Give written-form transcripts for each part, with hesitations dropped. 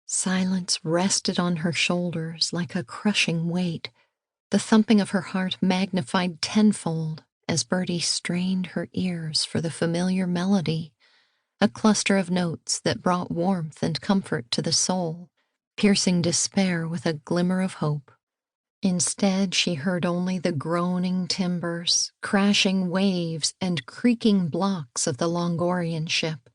Silence rested on her shoulders like a crushing weight, the thumping of her heart magnified tenfold as Birdie strained her ears for the familiar melody, a cluster of notes that brought warmth and comfort to the soul, piercing despair with a glimmer of hope. Instead, she heard only the groaning timbers, crashing waves, and creaking blocks of the Longorian ship.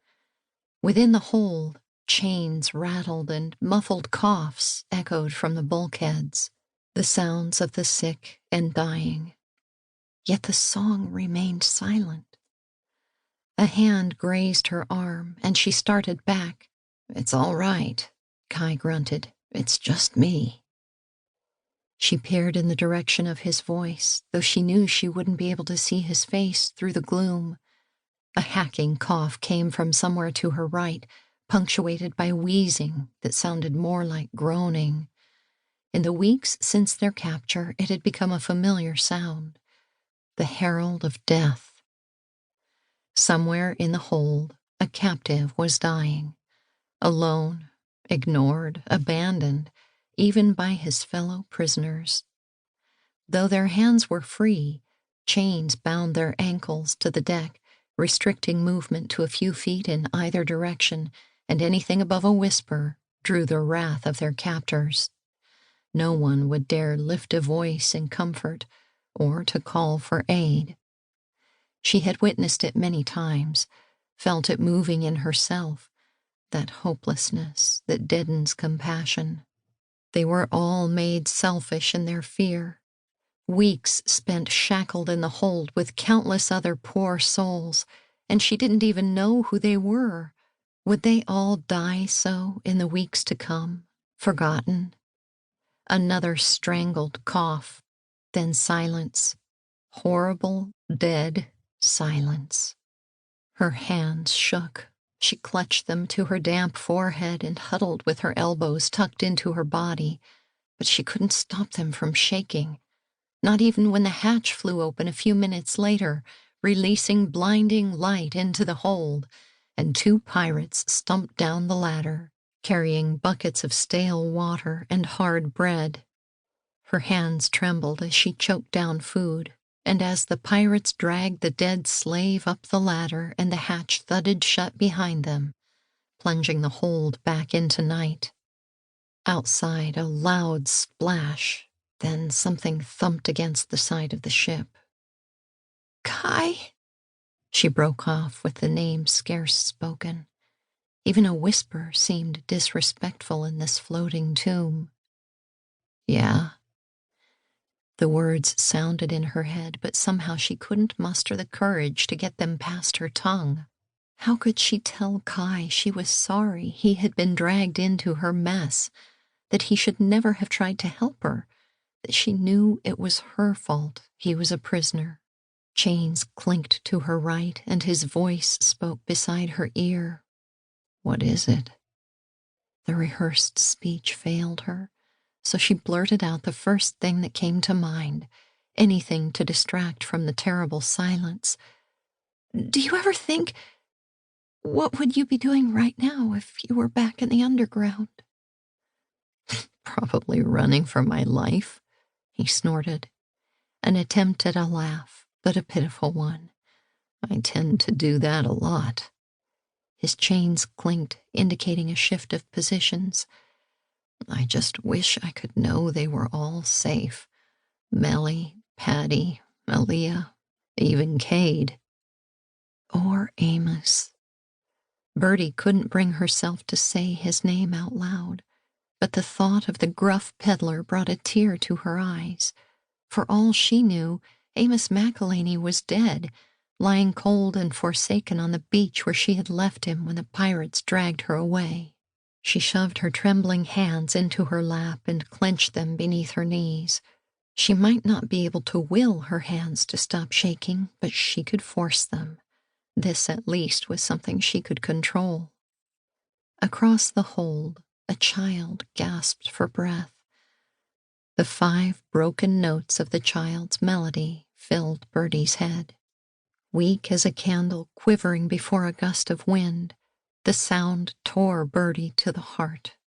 Within the hold, chains rattled and muffled coughs echoed from the bulkheads, the sounds of the sick and dying. Yet the song remained silent. A hand grazed her arm, and she started back. "It's all right," Kai grunted. "It's just me." She peered in the direction of his voice, though she knew she wouldn't be able to see his face through the gloom. A hacking cough came from somewhere to her right, punctuated by wheezing that sounded more like groaning. In the weeks since their capture, it had become a familiar sound, the herald of death. Somewhere in the hold, a captive was dying, alone, ignored, abandoned, even by his fellow prisoners. Though their hands were free, chains bound their ankles to the deck, restricting movement to a few feet in either direction, and anything above a whisper drew the wrath of their captors. No one would dare lift a voice in comfort or to call for aid. She had witnessed it many times, felt it moving in herself, that hopelessness that deadens compassion. They were all made selfish in their fear. Weeks spent shackled in the hold with countless other poor souls, and she didn't even know who they were. Would they all die so in the weeks to come, forgotten? Another strangled cough, then silence. Horrible, dead silence. Her hands shook. She clutched them to her damp forehead and huddled with her elbows tucked into her body, but she couldn't stop them from shaking. Not even when the hatch flew open a few minutes later, releasing blinding light into the hold, and two pirates stumped down the ladder, carrying buckets of stale water and hard bread. Her hands trembled as she choked down food, and as the pirates dragged the dead slave up the ladder and the hatch thudded shut behind them, plunging the hold back into night. Outside, a loud splash, then something thumped against the side of the ship. "Kai?" She broke off with the name scarce spoken. Even a whisper seemed disrespectful in this floating tomb. "Yeah." The words sounded in her head, but somehow she couldn't muster the courage to get them past her tongue. How could she tell Kai she was sorry he had been dragged into her mess, that he should never have tried to help her, that she knew it was her fault he was a prisoner? Chains clinked to her right, and his voice spoke beside her ear. "What is it?" The rehearsed speech failed her, so she blurted out the first thing that came to mind, anything to distract from the terrible silence. "Do you ever think, what would you be doing right now if you were back in the underground?" "Probably running for my life," he snorted. An attempt at a laugh, but a pitiful one. "I tend to do that a lot." His chains clinked, indicating a shift of positions. "I just wish I could know they were all safe. Melly, Patty, Aaliyah, even Cade. Or Amos." Birdie couldn't bring herself to say his name out loud, but the thought of the gruff peddler brought a tear to her eyes. For all she knew, Amos McElhaney was dead, lying cold and forsaken on the beach where she had left him when the pirates dragged her away. She shoved her trembling hands into her lap and clenched them beneath her knees. She might not be able to will her hands to stop shaking, but she could force them. This, at least, was something she could control. Across the hold, a child gasped for breath. The 5 broken notes of the child's melody filled Birdie's head. Weak as a candle quivering before a gust of wind, the sound tore Birdie to the heart.